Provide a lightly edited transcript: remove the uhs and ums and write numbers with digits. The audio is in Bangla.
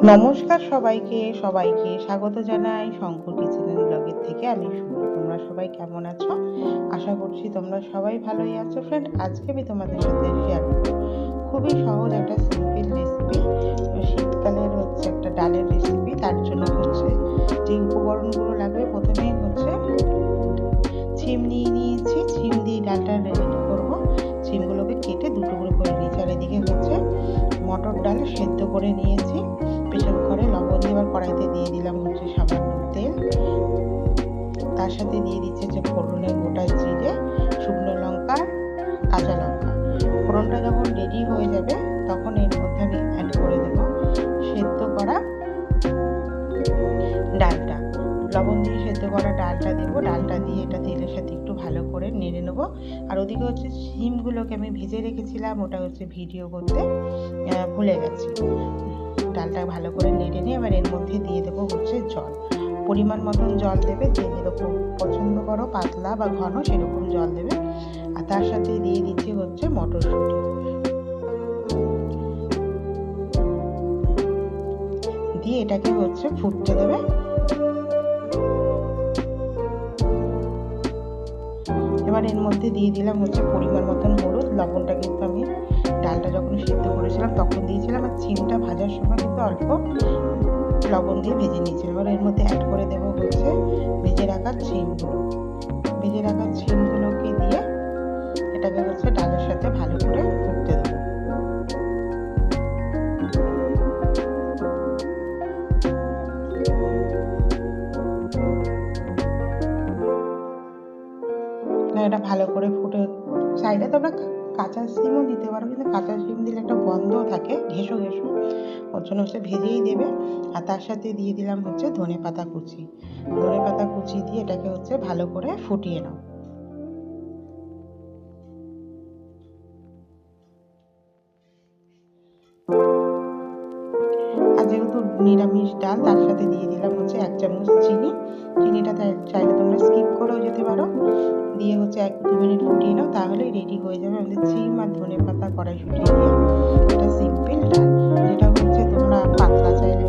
নমস্কার সবাইকে সবাইকে স্বাগত জানাই শঙ্কর কিচেন এন্ড ব্লগের থেকে। আমি সুমি। তোমরা সবাই কেমন আছো? আশা করছি তোমরা সবাই ভালোই আছো। ফ্রেন্ড, আজকে আমি তোমাদের সাথে শেয়ার করব খুবই সহজ একটা সিম্পল রেসিপি। শীতকালের একটা ডালের রেসিপি। তার জন্য যে উপকরণগুলো লাগবে, প্রথমেই ছিম নিয়ে নিয়েছি। ছিম দিয়ে ডালটা রেডি করবো। ছিমগুলোকে কেটে দুটো করে নিয়েছি। আর এদিকে মটর ডাল সেদ্ধ করে নিয়েছি প্রেসার কুকারে। লবণ দিয়ে এবার কড়াইতে দিয়ে দিলাম সামান্য তেল। তার সাথে দিয়ে দিচ্ছে ফোড়নে গোটা জিরে, শুকনো লঙ্কা, কাঁচা লঙ্কা। ফোড়নটা যখন রেডি হয়ে যাবে তখন এর মধ্যে আমি অ্যাড করে দেব সেদ্ধ করা ডালটা। লবণ দিয়ে সেদ্ধ করা ডালটা দেবো। ডালটা দিয়ে এটা তেলের সাথে একটু ভালো করে নেড়ে নেবো। আর ওদিকে শিমগুলোকে আমি ভেজে রেখেছিলাম, ওটা ভিডিও করতে ভুলে গেছি। ডালটা ভালো করে নেড়ে নিয়ে এবার এর মধ্যে দিয়ে দেবো জল। পরিমাণ মতন জল দেবে, যে যেরকম পছন্দ করো, পাতলা বা ঘন সেরকম জল দেবে। আর তার সাথে দিয়ে দিচ্ছি মটরশুঁটি। দিয়ে এটাকে ফুটতে দেবে। এবার এর মধ্যে দিয়ে দিলাম পরিমাণ মতন হলুদ। লবণটা কিন্তু আমি ডালটা যখন সিদ্ধ করেছিলাম তখন দিয়েছিলাম, আর চিমটা ভাজার সময় কিন্তু অল্প লবণ দিয়ে ভেজে নিয়েছিলাম। এবার এর মধ্যে অ্যাড করে দেবো ভেজে রাখা ছিমগুলোকে দিয়ে এটাকে ডালের সাথে ভালো করে ফুটতে দেবো। এটা ভালো করে ফুটে চাইলে তোমরা কাঁচা শিমও দিতে পারো, কিন্তু কাঁচা শিম দিলে একটা গন্ধ থাকে, ঘেঁষো ঘেঁষো। ওর জন্য ভেজেই দেবে। আর তার সাথে দিয়ে দিলাম ধনে পাতা কুচি দিয়ে এটাকে ভালো করে ফুটিয়ে নাও। আর যেহেতু নিরামিষ ডাল, তার সাথে দিয়ে দিলাম 1 চামচ চিনি। চিনিটা চাইলে তোমরা স্কিপ করেও যেতে পারো। দিয়ে 1-2 মিনিট ফুটিয়ে নাও, তাহলে রেডি হয়ে যাবে আমাদের চিম আর ধনে পাতা কড়াইশুঁটি দিয়ে একটা সিম্পল ডাল। যেটা তোমরা পাতলা চাইলে